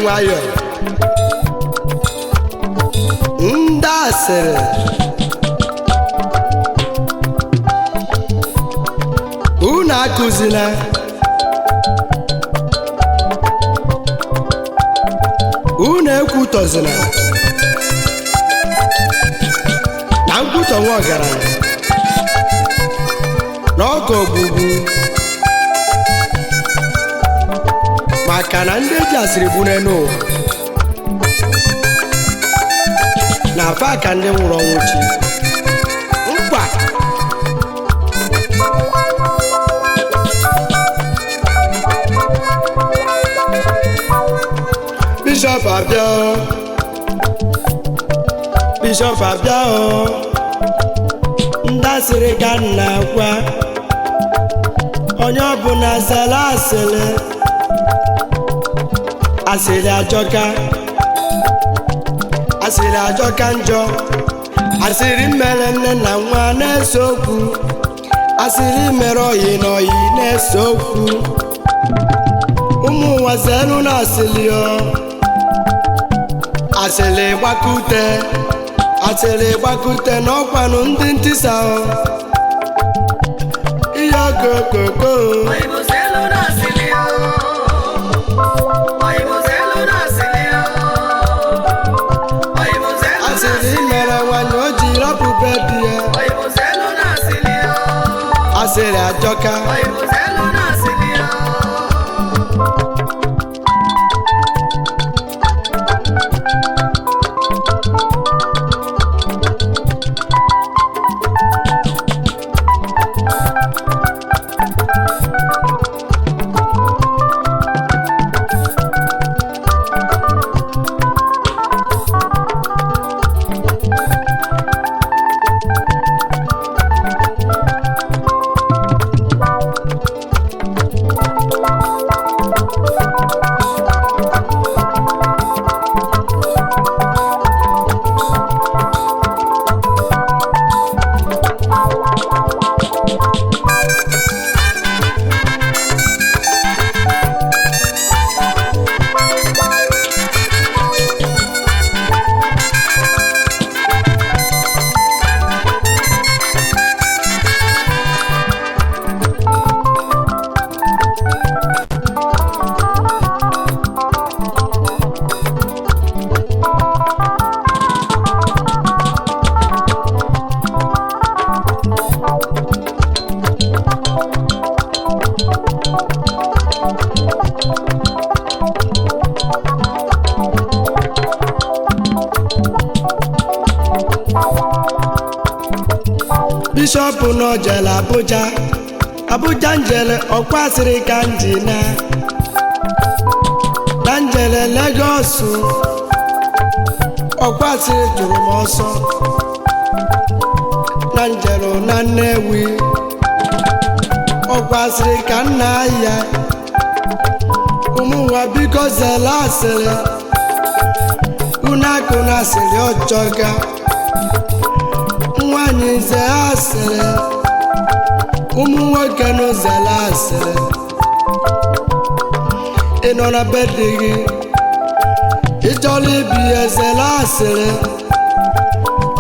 nwayọ ndị asịrị unu akụzina unu ekwutọzina na nkwutọ nwa ọgaranya na ọka ogbugbu maka na ndị eji asịrị gbune n'ụwa na afa ka ndị nwụrụ ọnwụ chi mkpa Bishop abịa Bishop abịa ndị asịrị ka nna gwa onye ọbụla zara asịrị asịrị ajọka njọ asịrị mere nne na nwa na-ese okwu asịrị mere oyi na oyi na-ese okwu ụmụ ụwa zenu na asịrị asịrị gbakute n'ọkwanụ ndị ntịsa ihe okokoko asịrị mere nwanyị o ji rapụbe di ya asịrị ajọka Bishop no jele Abuja njele ọkwasịrị ka njina na njele Lagos ọkwasịrị jụrụ m ọsọ na njele na Nnewi ọkwasịrị ka nna ya ụmụ nwa biko zela asịrị unu akụ na asịrị ọjọga nwanyị ze asịrị ụmụ nwoke n'ụzọla asịrị ị nọ na be di gị ịchọrọ ibi ezela asịrị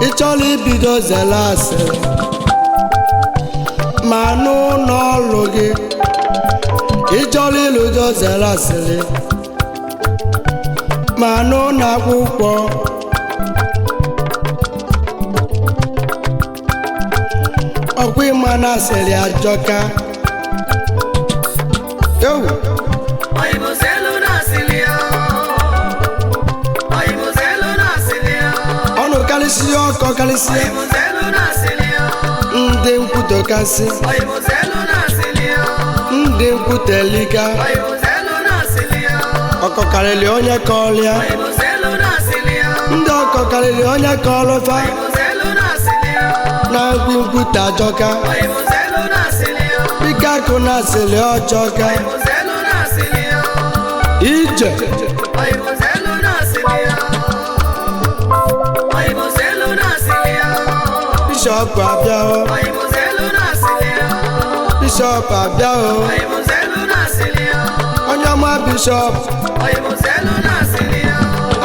ịchọrọ ibido zela asịrị ma n'ụlọ ọrụ gị ịchọrọ ịlụdo zela asịrị ma n'ụlọ akwụkwọ ọkwa ịma na asịrị ajọka ọnụ karịsịa ọkọ karịsịa ndị nkwutokasị ndị nkwuteliga ọkọ karịrị onye kọlịa ndị ọkọ karịrị onye kọlụfa na nkwute ajọka biko akụ na asịrị ọjọka ije Bishop abịa Bishop abịa onye ọma bishop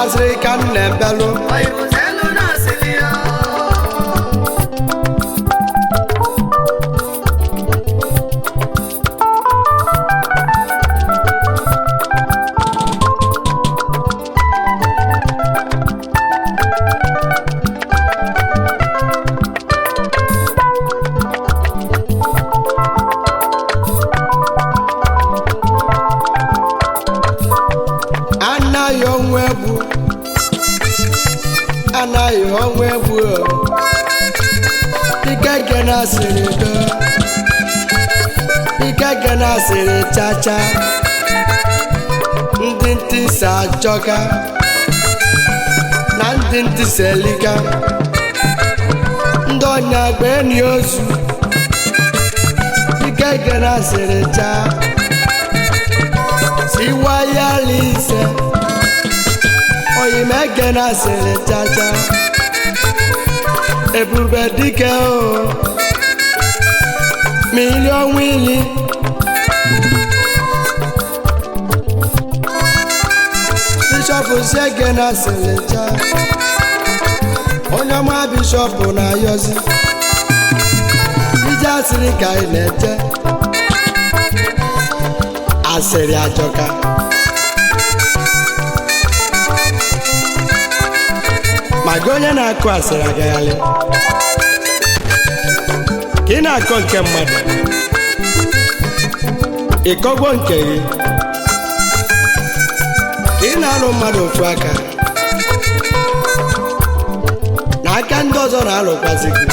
asịrị ka m na-ebelụ anaghị ọnwa egwu ike gana asịrị do ike gana asịrị chacha ndị ntị si achọka na ndị ntị si elika ndị ọnya gba eni ozu ike gana asịrị cha siwa ya lise oyime gana asịrị chacha ebube dike o milion wili bishop si gana asịrị cha Onyeoma bishop na yozi ije asịrị ka ị na-eje asịrị ajọka ma gị onye na-akụ asịrị agaghalị ka ị na-akọ nke mmadụ ịkọgbo nke gị ka ị na-alụ mmadụ ofu aka na aka ndị ọzọ na-alụkwazị gị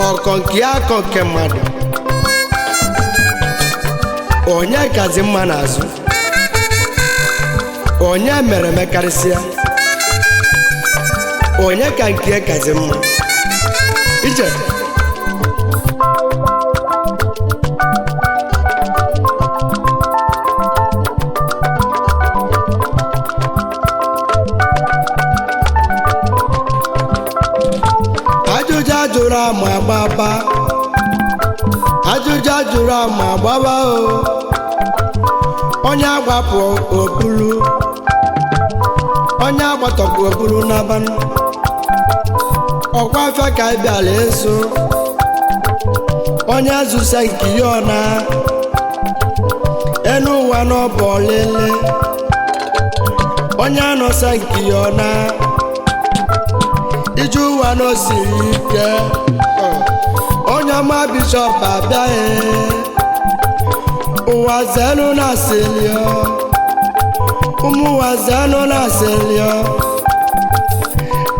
ọkọ nke ya akọ nke mmadụ onye kazi mma n'azụ onye mere mekarịsịa onye ka nke kazi mma ije ajụjụ ajụrụ ama agbaba ajụjụ ajụrụ ama agbaba o onye agbapụ obulu onye agbatọpụ obulu n'abanụ ọkwa afọ ka ị bịara eso onye azụsa nke ya ọna enu ụwa n'ọbụ ọlele onye anọsa nke ya ọna ije ụwa n'osiri ike Onyeoma bishop abịaghị ụwa zenu na asịlịọ ụmụ ụwa zenu na asịlịọ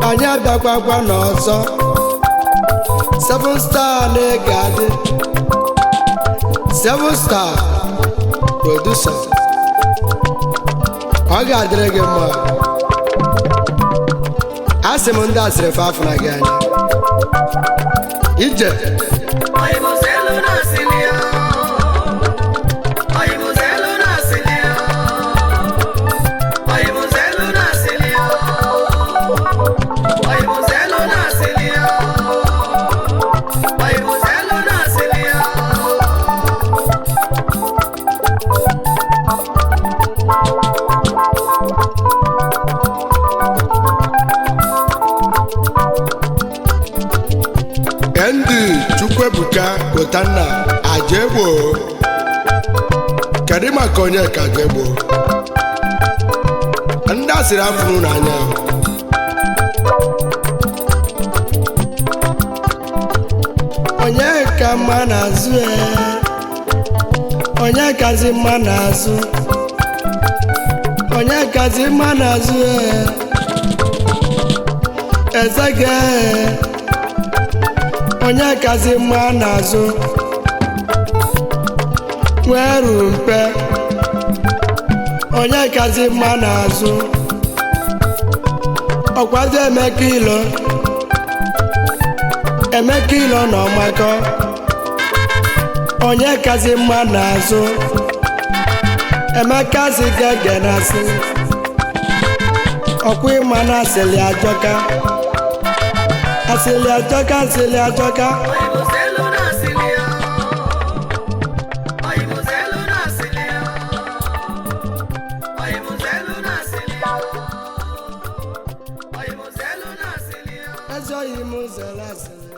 anyị abịakwakwa n'ọzọ 7 star na-ege adị 7 star producer ọ ga-adịrị gị mma asị m ndị asịrị fafụ na gị anya ije Chukwebuka Gotanna Ajegbo kedu maka onye ka Ajegbo ndị asịrị afụrụ n'anya onye ka mma n'azụ onye kazi mma n'azụ onye kazi mma n'azụ ezege onye kazi mma n'azụ nweru mpe onye kazi mma n'azụ ọkwado Emeka ilo na ọmakọ onye kazi mma n'azụ Emeka si gege n'asị ọkwa ịma na asịlị ajọka asịlị ajọka oyi m zere asịrị